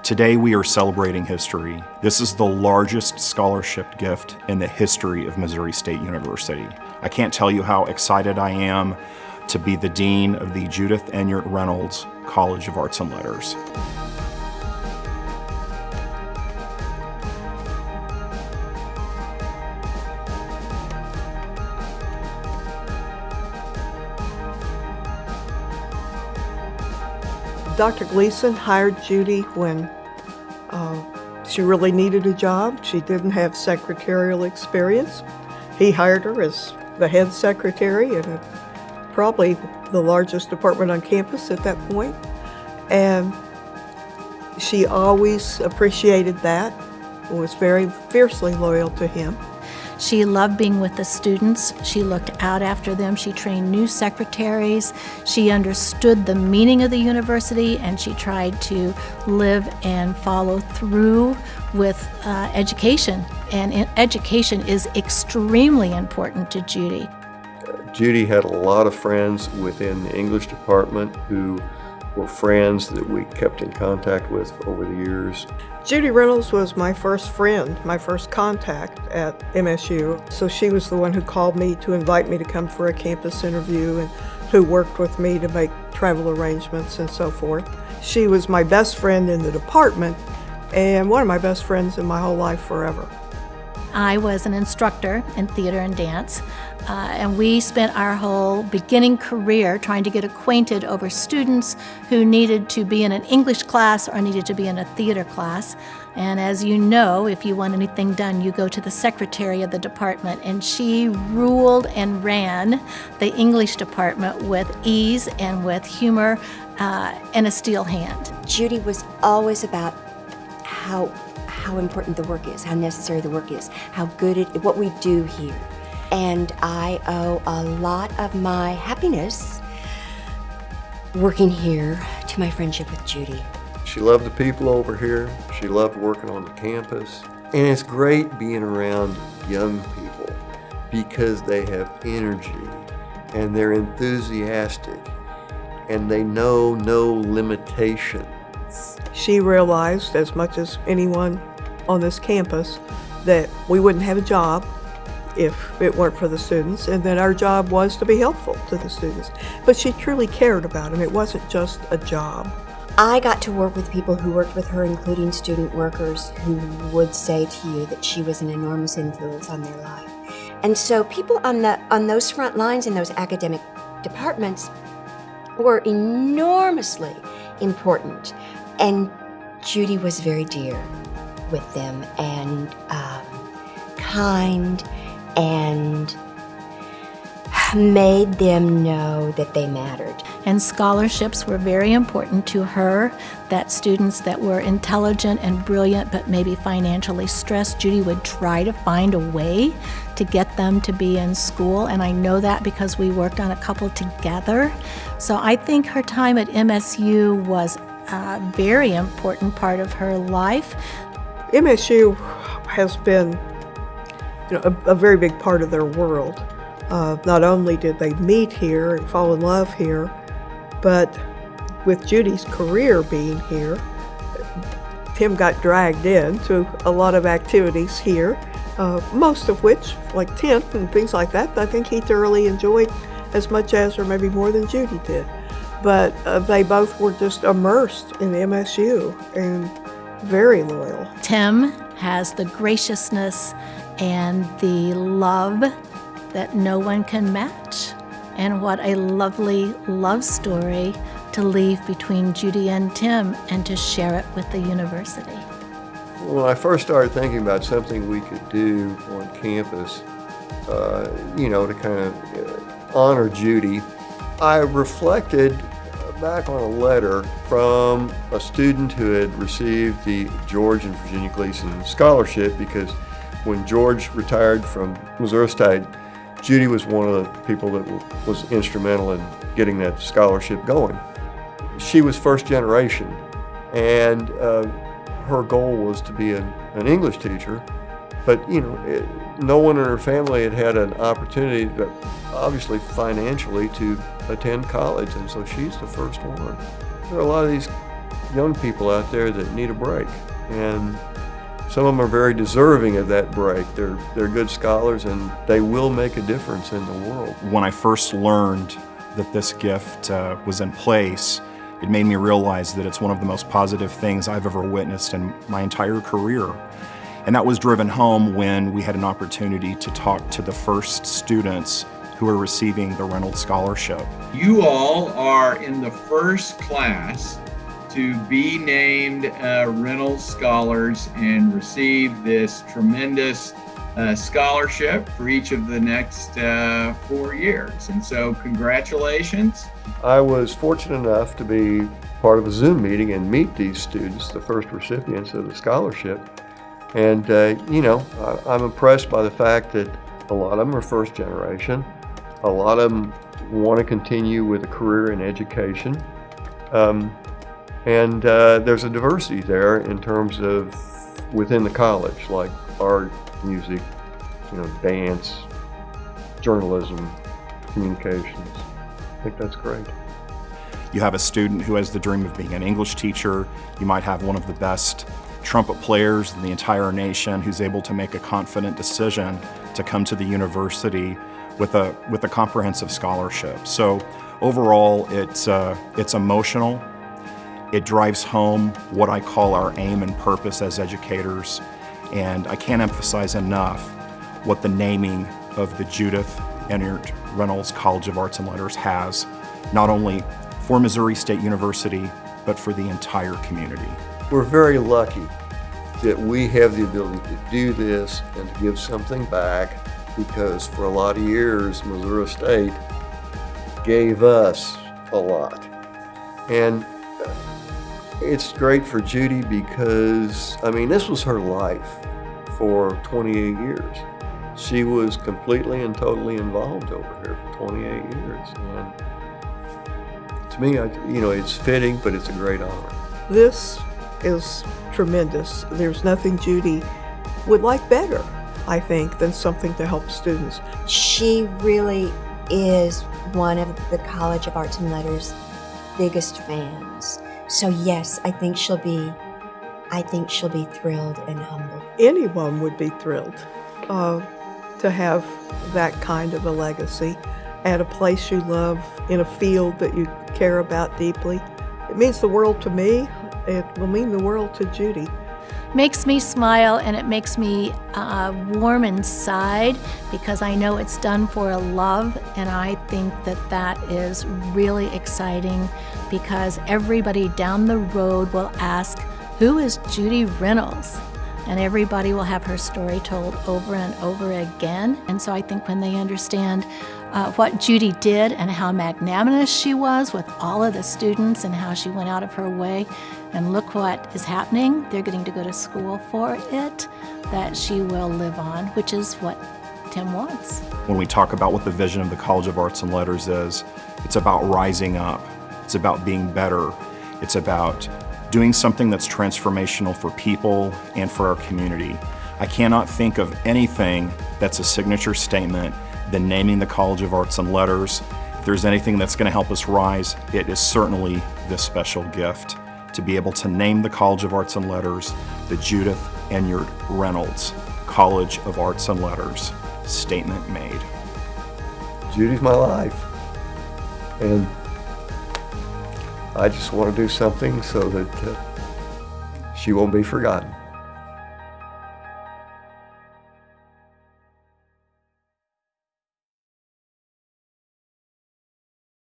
Today we are celebrating history. This is the largest scholarship gift in the history of Missouri State University. I can't tell you how excited I am to be the Dean of the Judith Enyeart Reynolds College of Arts and Letters. Dr. Gleason hired Judy when she really needed a job. She didn't have secretarial experience. He hired her as the head secretary in probably the largest department on campus at that point. And she always appreciated that, was very fiercely loyal to him. She loved being with the students. She looked out after them. She trained new secretaries. She understood the meaning of the university, and she tried to live and follow through with education. And education is extremely important to Judy. Judy had a lot of friends within the English department who were friends that we kept in contact with over the years. Judy Reynolds was my first friend, my first contact at MSU. So she was the one who called me to invite me to come for a campus interview and who worked with me to make travel arrangements and so forth. She was my best friend in the department and one of my best friends in my whole life forever. I was an instructor in theater and dance, and we spent our whole beginning career trying to get acquainted over students who needed to be in an English class or needed to be in a theater class. And as you know, if you want anything done, you go to the secretary of the department, and she ruled and ran the English department with ease and with humor and a steel hand. Judy was always about how important the work is, how necessary the work is, how good what we do here. And I owe a lot of my happiness working here to my friendship with Judy. She loved the people over here. She loved working on the campus. And it's great being around young people because they have energy and they're enthusiastic and they know no limitations. She realized, as much as anyone on this campus, that we wouldn't have a job if it weren't for the students, and that our job was to be helpful to the students. But she truly cared about them. It wasn't just a job. I got to work with people who worked with her, including student workers, who would say to you that she was an enormous influence on their life. And so people on those front lines in those academic departments were enormously important. And Judy was very dear with them and kind and made them know that they mattered. And scholarships were very important to her, that students that were intelligent and brilliant but maybe financially stressed, Judy would try to find a way to get them to be in school, and I know that because we worked on a couple together. So I think her time at MSU was a very important part of her life. MSU has been a very big part of their world. Not only did they meet here and fall in love here, but with Judy's career being here, Tim got dragged into a lot of activities here, most of which, like 10th and things like that, I think he thoroughly enjoyed as much as or maybe more than Judy did. But they both were just immersed in MSU and very loyal. Tim has the graciousness and the love that no one can match. And what a lovely love story to leave between Judy and Tim and to share it with the university. When I first started thinking about something we could do on campus, to kind of honor Judy, I reflected back on a letter from a student who had received the George and Virginia Gleason Scholarship, because when George retired from Missouri State, Judy was one of the people that was instrumental in getting that scholarship going. She was first generation, and her goal was to be an English teacher, but no one in her family had an opportunity, obviously financially, to attend college, and so she's the first one. There are a lot of these young people out there that need a break. And some of them are very deserving of that break. They're good scholars, and they will make a difference in the world. When I first learned that this gift was in place, it made me realize that it's one of the most positive things I've ever witnessed in my entire career. And that was driven home when we had an opportunity to talk to the first students who are receiving the Reynolds Scholarship. You all are in the first class to be named Reynolds Scholars and receive this tremendous scholarship for each of the next 4 years. And so congratulations. I was fortunate enough to be part of a Zoom meeting and meet these students, the first recipients of the scholarship. And, I'm impressed by the fact that a lot of them are first generation. A lot of them want to continue with a career in education. And there's a diversity there in terms of within the college, like art, music, dance, journalism, communications. I think that's great. You have a student who has the dream of being an English teacher. You might have one of the best trumpet players in the entire nation who's able to make a confident decision to come to the university with a comprehensive scholarship. So overall, it's emotional. It drives home what I call our aim and purpose as educators, and I can't emphasize enough what the naming of the Judith Enyeart Reynolds College of Arts and Letters has, not only for Missouri State University, but for the entire community. We're very lucky that we have the ability to do this and to give something back, because for a lot of years, Missouri State gave us a lot. And it's great for Judy because, this was her life for 28 years. She was completely and totally involved over here for 28 years. And to me, it's fitting, but it's a great honor. This is tremendous. There's nothing Judy would like better, I think, than something to help students. She really is one of the College of Arts and Letters' biggest fans. So yes, I think she'll be thrilled and humbled. Anyone would be thrilled to have that kind of a legacy at a place you love, in a field that you care about deeply. It means the world to me. It will mean the world to Judy. Makes me smile, and it makes me warm inside, because I know it's done for a love, and I think that is really exciting, because everybody down the road will ask, who is Judy Reynolds? And everybody will have her story told over and over again. And so I think when they understand what Judy did and how magnanimous she was with all of the students and how she went out of her way, and look what is happening, they're getting to go to school for it, that she will live on, which is what Tim wants. When we talk about what the vision of the College of Arts and Letters is, it's about rising up. It's about being better. It's about doing something that's transformational for people and for our community. I cannot think of anything that's a signature statement than naming the College of Arts and Letters. If there's anything that's going to help us rise, it is certainly this special gift to be able to name the College of Arts and Letters the Judith Enyeart Reynolds College of Arts and Letters. Statement made. Judy's my life, and I just want to do something so that she won't be forgotten.